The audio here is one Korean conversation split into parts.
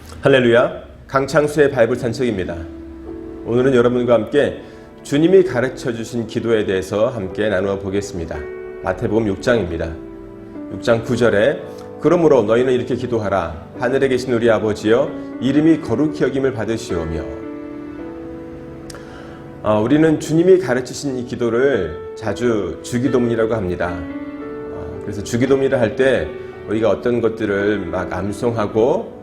할렐루야, 강창수의 바이블 산책입니다. 오늘은 여러분과 함께 주님이 가르쳐 주신 기도에 대해서 함께 나누어 보겠습니다. 마태복음 6장입니다. 6장 9절에 그러므로 너희는 이렇게 기도하라. 하늘에 계신 우리 아버지여, 이름이 거룩히 여김을 받으시오며. 우리는 주님이 가르치신 이 기도를 자주 주기도문이라고 합니다. 그래서 주기도문이라 할 때 우리가 어떤 것들을 막 암송하고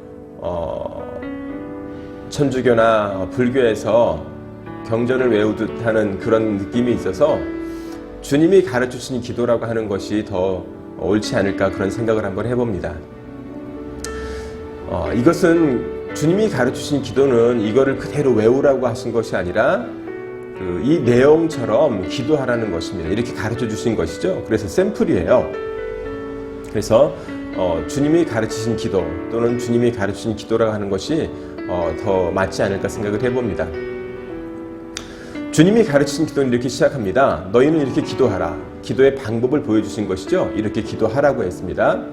천주교나 불교에서 경전을 외우듯 하는 그런 느낌이 있어서 주님이 가르치신 기도라고 하는 것이 더 옳지 않을까, 그런 생각을 한번 해봅니다. 이것은 주님이 가르치신 기도는 이거를 그대로 외우라고 하신 것이 아니라 이 내용처럼 기도하라는 것입니다. 이렇게 가르쳐 주신 것이죠. 그래서 샘플이에요. 그래서 주님이 가르치신 기도 또는 주님이 가르치신 기도라고 하는 것이 더 맞지 않을까 생각을 해봅니다. 주님이 가르치신 기도는 이렇게 시작합니다. 너희는 이렇게 기도하라. 기도의 방법을 보여주신 것이죠. 이렇게 기도하라고 했습니다.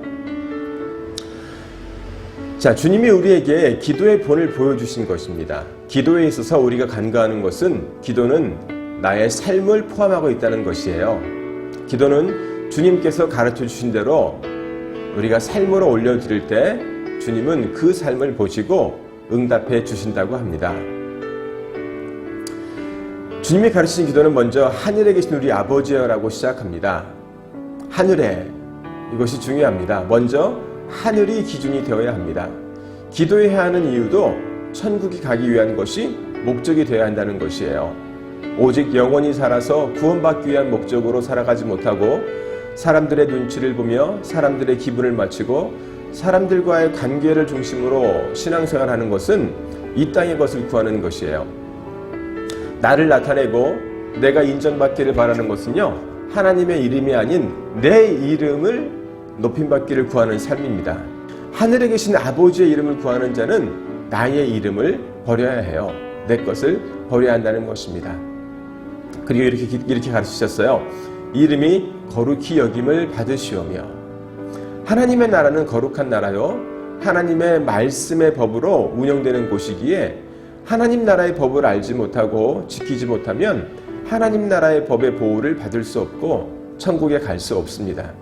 자, 주님이 우리에게 기도의 본을 보여주신 것입니다. 기도에 있어서 우리가 간구하는 것은, 기도는 나의 삶을 포함하고 있다는 것이에요. 기도는 주님께서 가르쳐 주신 대로 우리가 삶으로 올려드릴 때 주님은 그 삶을 보시고 응답해 주신다고 합니다. 주님이 가르치신 기도는 먼저 하늘에 계신 우리 아버지여라고 시작합니다. 하늘에, 이것이 중요합니다. 먼저 하늘이 기준이 되어야 합니다. 기도해야 하는 이유도 천국에 가기 위한 것이 목적이 되어야 한다는 것이에요. 오직 영원히 살아서 구원받기 위한 목적으로 살아가지 못하고 사람들의 눈치를 보며 사람들의 기분을 맞추고 사람들과의 관계를 중심으로 신앙생활하는 것은 이 땅의 것을 구하는 것이에요. 나를 나타내고 내가 인정받기를 바라는 것은요, 하나님의 이름이 아닌 내 이름을 높임받기를 구하는 삶입니다. 하늘에 계신 아버지의 이름을 구하는 자는 나의 이름을 버려야 해요. 내 것을 버려야 한다는 것입니다. 그리고 이렇게 가르치셨어요. 이름이 거룩히 여김을 받으시오며. 하나님의 나라는 거룩한 나라요, 하나님의 말씀의 법으로 운영되는 곳이기에 하나님 나라의 법을 알지 못하고 지키지 못하면 하나님 나라의 법의 보호를 받을 수 없고 천국에 갈 수 없습니다.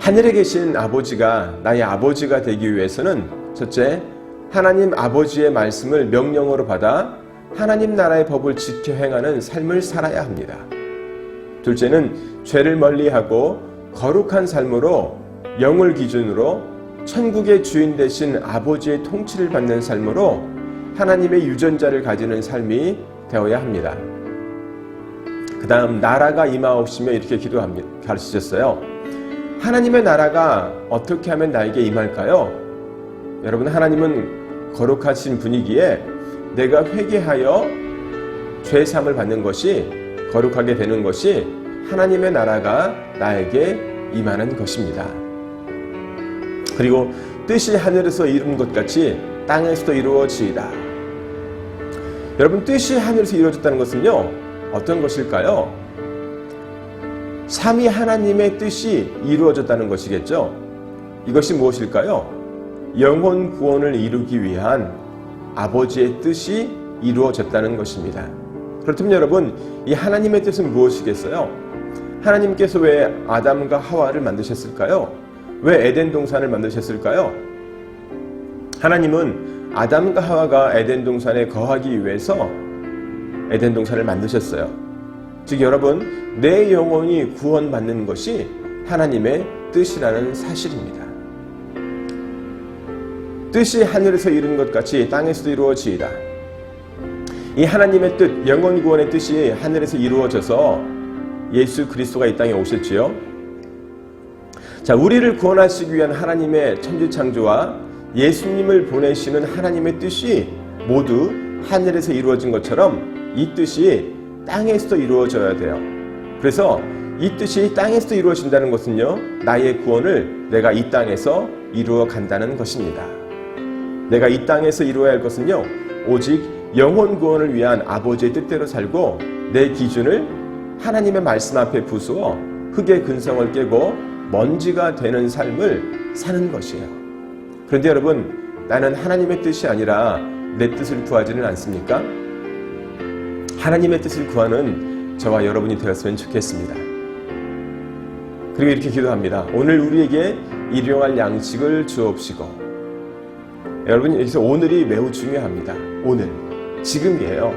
하늘에 계신 아버지가 나의 아버지가 되기 위해서는 첫째, 하나님 아버지의 말씀을 명령으로 받아 하나님 나라의 법을 지켜 행하는 삶을 살아야 합니다. 둘째는 죄를 멀리하고 거룩한 삶으로, 영을 기준으로 천국의 주인 되신 아버지의 통치를 받는 삶으로 하나님의 유전자를 가지는 삶이 되어야 합니다. 그 다음, 나라가 임하옵시며 이렇게 가르치셨어요. 하나님의 나라가 어떻게 하면 나에게 임할까요? 여러분, 하나님은 거룩하신 분이기에 내가 회개하여 죄사함을 받는 것이, 거룩하게 되는 것이 하나님의 나라가 나에게 임하는 것입니다. 그리고 뜻이 하늘에서 이룬 것 같이 땅에서도 이루어지이다. 여러분, 뜻이 하늘에서 이루어졌다는 것은요, 어떤 것일까요? 삼위 하나님의 뜻이 이루어졌다는 것이겠죠. 이것이 무엇일까요? 영혼 구원을 이루기 위한 아버지의 뜻이 이루어졌다는 것입니다. 그렇다면 여러분, 이 하나님의 뜻은 무엇이겠어요? 하나님께서 왜 아담과 하와를 만드셨을까요? 왜 에덴 동산을 만드셨을까요? 하나님은 아담과 하와가 에덴 동산에 거하기 위해서 에덴 동산을 만드셨어요. 즉 여러분, 내 영혼이 구원받는 것이 하나님의 뜻이라는 사실입니다. 뜻이 하늘에서 이룬 것 같이 땅에서도 이루어지이다. 이 하나님의 뜻, 영혼 구원의 뜻이 하늘에서 이루어져서 예수 그리스도가 이 땅에 오셨지요. 자, 우리를 구원하시기 위한 하나님의 천지창조와 예수님을 보내시는 하나님의 뜻이 모두 하늘에서 이루어진 것처럼 이 뜻이 땅에서도 이루어져야 돼요. 그래서 이 뜻이 땅에서도 이루어진다는 것은요, 나의 구원을 내가 이 땅에서 이루어 간다는 것입니다. 내가 이 땅에서 이루어야 할 것은요, 오직 영혼 구원을 위한 아버지의 뜻대로 살고 내 기준을 하나님의 말씀 앞에 부수어 흙의 근성을 깨고 먼지가 되는 삶을 사는 것이에요. 그런데 여러분, 나는 하나님의 뜻이 아니라 내 뜻을 구하지는 않습니까? 하나님의 뜻을 구하는 저와 여러분이 되었으면 좋겠습니다. 그리고 이렇게 기도합니다. 오늘 우리에게 일용할 양식을 주옵시고. 여러분, 여기서 오늘이 매우 중요합니다. 오늘, 지금이에요.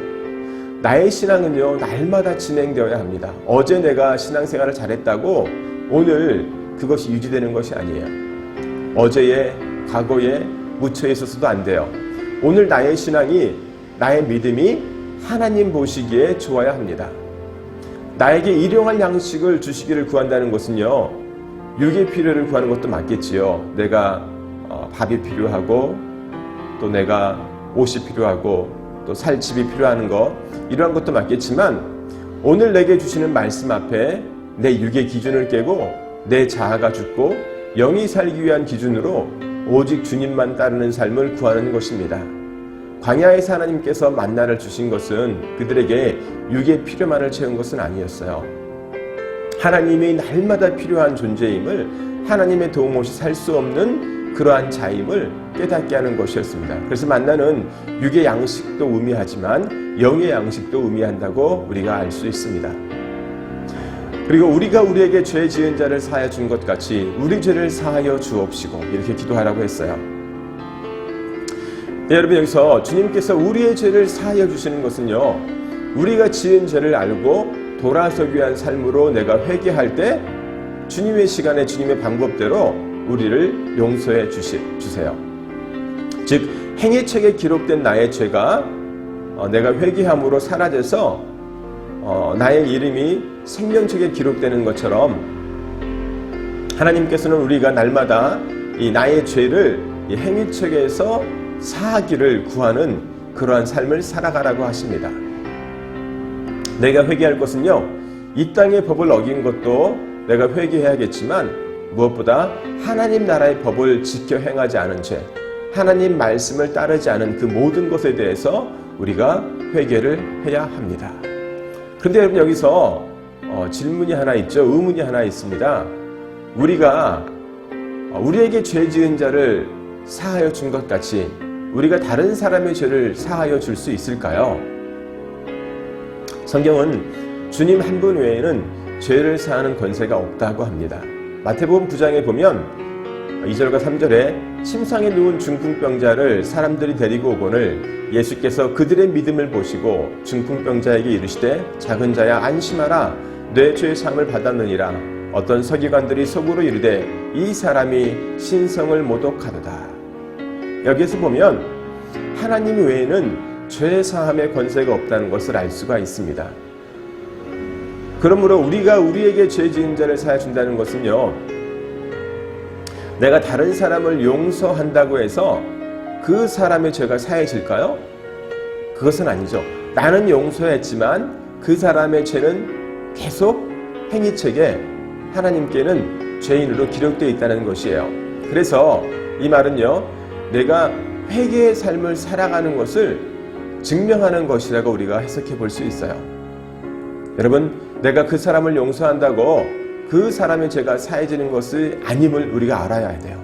나의 신앙은요, 날마다 진행되어야 합니다. 어제 내가 신앙생활을 잘했다고 오늘 그것이 유지되는 것이 아니에요. 어제의, 과거에 묻혀 있어서도 안 돼요. 오늘 나의 신앙이, 나의 믿음이 하나님 보시기에 좋아야 합니다. 나에게 일용할 양식을 주시기를 구한다는 것은요, 육의 필요를 구하는 것도 맞겠지요. 내가 밥이 필요하고, 또 내가 옷이 필요하고, 또 살 집이 필요한 것, 이러한 것도 맞겠지만 오늘 내게 주시는 말씀 앞에 내 육의 기준을 깨고 내 자아가 죽고 영이 살기 위한 기준으로 오직 주님만 따르는 삶을 구하는 것입니다. 광야에서 하나님께서 만나를 주신 것은 그들에게 육의 필요만을 채운 것은 아니었어요. 하나님이 날마다 필요한 존재임을, 하나님의 도움 없이 살 수 없는 그러한 자임을 깨닫게 하는 것이었습니다. 그래서 만나는 육의 양식도 의미하지만 영의 양식도 의미한다고 우리가 알 수 있습니다. 그리고 우리가 우리에게 죄 지은 자를 사하여 준 것 같이 우리 죄를 사하여 주옵시고, 이렇게 기도하라고 했어요. 네, 여러분, 여기서 주님께서 우리의 죄를 사하여 주시는 것은요, 우리가 지은 죄를 알고 돌아서기 위한 삶으로 내가 회개할 때 주님의 시간에 주님의 방법대로 우리를 용서해 주세요. 즉, 행위책에 기록된 나의 죄가 내가 회개함으로 사라져서 나의 이름이 생명책에 기록되는 것처럼 하나님께서는 우리가 날마다 이 나의 죄를 이 행위책에서 사하기를 구하는 그러한 삶을 살아가라고 하십니다. 내가 회개할 것은요, 이 땅의 법을 어긴 것도 내가 회개해야겠지만 무엇보다 하나님 나라의 법을 지켜 행하지 않은 죄, 하나님 말씀을 따르지 않은 그 모든 것에 대해서 우리가 회개를 해야 합니다. 그런데 여러분, 여기서 질문이 하나 있죠. 의문이 하나 있습니다. 우리가 우리에게 죄 지은 자를 사하여 준 것 같이 우리가 다른 사람의 죄를 사하여 줄 수 있을까요? 성경은 주님 한 분 외에는 죄를 사하는 권세가 없다고 합니다. 마태복음 9장에 보면 2절과 3절에 침상에 누운 중풍병자를 사람들이 데리고 오거늘 예수께서 그들의 믿음을 보시고 중풍병자에게 이르시되 작은 자야 안심하라 내 죄의 사함을 받았느니라. 어떤 서기관들이 속으로 이르되 이 사람이 신성을 모독하도다. 여기에서 보면 하나님 외에는 죄 사함의 권세가 없다는 것을 알 수가 있습니다. 그러므로 우리가 우리에게 죄 지은 자를 사하여 준다는 것은요, 내가 다른 사람을 용서한다고 해서 그 사람의 죄가 사해질까요? 그것은 아니죠. 나는 용서했지만 그 사람의 죄는 계속 행위책에 하나님께는 죄인으로 기록되어 있다는 것이에요. 그래서 이 말은요, 내가 회개의 삶을 살아가는 것을 증명하는 것이라고 우리가 해석해 볼 수 있어요. 여러분, 내가 그 사람을 용서한다고 그 사람의 죄가 사해지는 것이 아님을 우리가 알아야 돼요.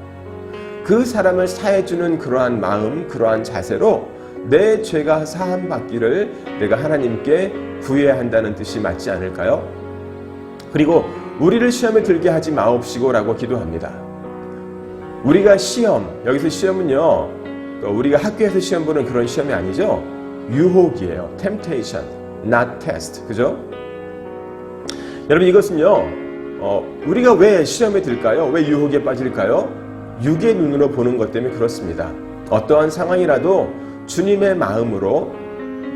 그 사람을 사해주는 그러한 마음, 그러한 자세로 내 죄가 사함받기를 내가 하나님께 구해야 한다는 뜻이 맞지 않을까요? 그리고 우리를 시험에 들게 하지 마옵시고라고 기도합니다. 우리가 시험, 여기서 시험은요, 우리가 학교에서 시험 보는 그런 시험이 아니죠. 유혹이에요. temptation, not test. 그죠? 여러분, 이것은요, 우리가 왜 시험에 들까요? 왜 유혹에 빠질까요? 육의 눈으로 보는 것 때문에 그렇습니다. 어떠한 상황이라도 주님의 마음으로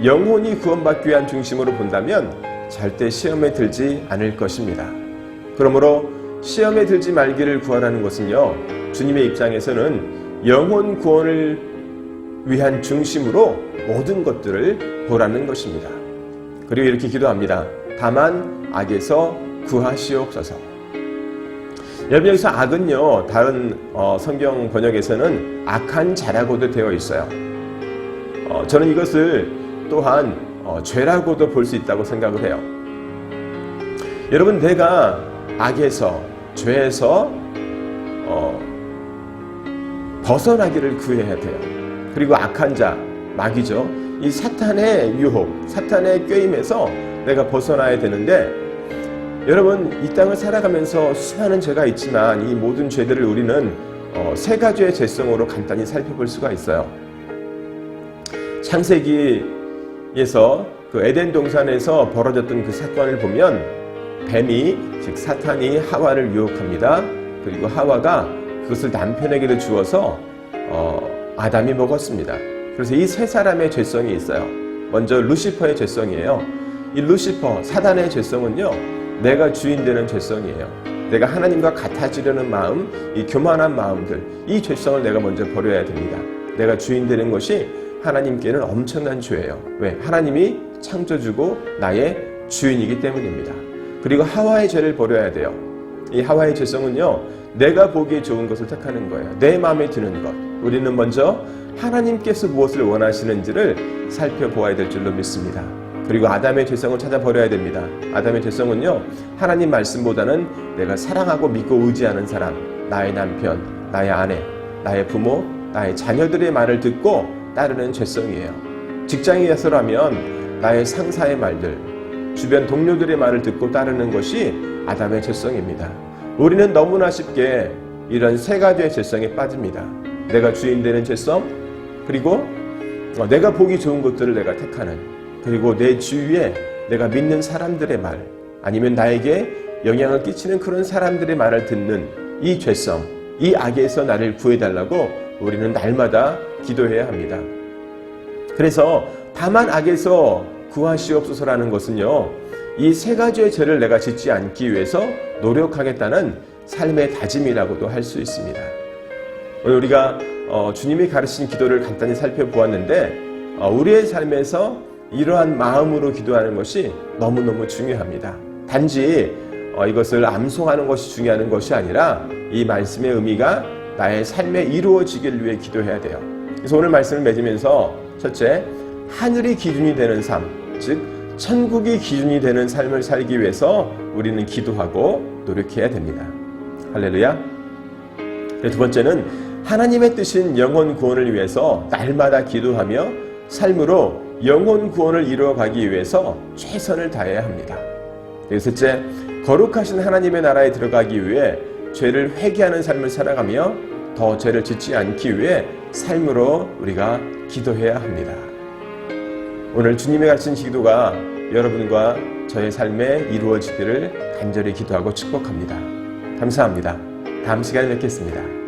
영혼이 구원받기 위한 중심으로 본다면 절대 시험에 들지 않을 것입니다. 그러므로 시험에 들지 말기를 구하라는 것은요, 주님의 입장에서는 영혼 구원을 위한 중심으로 모든 것들을 보라는 것입니다. 그리고 이렇게 기도합니다. 다만 악에서 구하시옵소서. 여러분, 여기서 악은요, 다른 성경 번역에서는 악한 자라고도 되어 있어요. 저는 이것을 또한 죄라고도 볼 수 있다고 생각을 해요. 여러분, 내가 악에서, 죄에서 벗어나기를 구해야 돼요. 그리고 악한 자, 마귀죠. 이 사탄의 유혹, 사탄의 꾀임에서 내가 벗어나야 되는데, 여러분, 이 땅을 살아가면서 수많은 죄가 있지만 이 모든 죄들을 우리는 세 가지의 죄성으로 간단히 살펴볼 수가 있어요. 창세기에서 그 에덴 동산에서 벌어졌던 그 사건을 보면 뱀이, 즉 사탄이 하와를 유혹합니다. 그리고 하와가 그것을 남편에게도 주어서 아담이 먹었습니다. 그래서 이 세 사람의 죄성이 있어요. 먼저 루시퍼의 죄성이에요. 이 루시퍼, 사단의 죄성은요, 내가 주인 되는 죄성이에요. 내가 하나님과 같아지려는 마음, 이 교만한 마음들, 이 죄성을 내가 먼저 버려야 됩니다. 내가 주인 되는 것이 하나님께는 엄청난 죄예요. 왜? 하나님이 창조주고 나의 주인이기 때문입니다. 그리고 하와의 죄를 버려야 돼요. 이 하와의 죄성은요, 내가 보기에 좋은 것을 택하는 거예요. 내 마음에 드는 것. 우리는 먼저 하나님께서 무엇을 원하시는지를 살펴보아야 될 줄로 믿습니다. 그리고 아담의 죄성을 찾아버려야 됩니다. 아담의 죄성은요, 하나님 말씀보다는 내가 사랑하고 믿고 의지하는 사람, 나의 남편, 나의 아내, 나의 부모, 나의 자녀들의 말을 듣고 따르는 죄성이에요. 직장에서라면 나의 상사의 말들, 주변 동료들의 말을 듣고 따르는 것이 아담의 죄성입니다. 우리는 너무나 쉽게 이런 세 가지의 죄성에 빠집니다. 내가 주인 되는 죄성, 그리고 내가 보기 좋은 것들을 내가 택하는, 그리고 내 주위에 내가 믿는 사람들의 말, 아니면 나에게 영향을 끼치는 그런 사람들의 말을 듣는 이 죄성, 이 악에서 나를 구해달라고 우리는 날마다 기도해야 합니다. 그래서 다만 악에서 구하시옵소서라는 것은요, 이 세 가지의 죄를 내가 짓지 않기 위해서 노력하겠다는 삶의 다짐이라고도 할 수 있습니다. 오늘 우리가 주님이 가르친 기도를 간단히 살펴보았는데, 우리의 삶에서 이러한 마음으로 기도하는 것이 너무너무 중요합니다. 단지 이것을 암송하는 것이 중요한 것이 아니라 이 말씀의 의미가 나의 삶에 이루어지길 위해 기도해야 돼요. 그래서 오늘 말씀을 맺으면서 첫째, 하늘이 기준이 되는 삶, 즉 천국이 기준이 되는 삶을 살기 위해서 우리는 기도하고 노력해야 됩니다. 할렐루야. 두 번째는 하나님의 뜻인 영혼 구원을 위해서 날마다 기도하며 삶으로 영혼 구원을 이루어가기 위해서 최선을 다해야 합니다. 셋째, 거룩하신 하나님의 나라에 들어가기 위해 죄를 회개하는 삶을 살아가며 더 죄를 짓지 않기 위해 삶으로 우리가 기도해야 합니다. 오늘 주님의 가르친 기도가 여러분과 저의 삶에 이루어지기를 간절히 기도하고 축복합니다. 감사합니다. 다음 시간에 뵙겠습니다.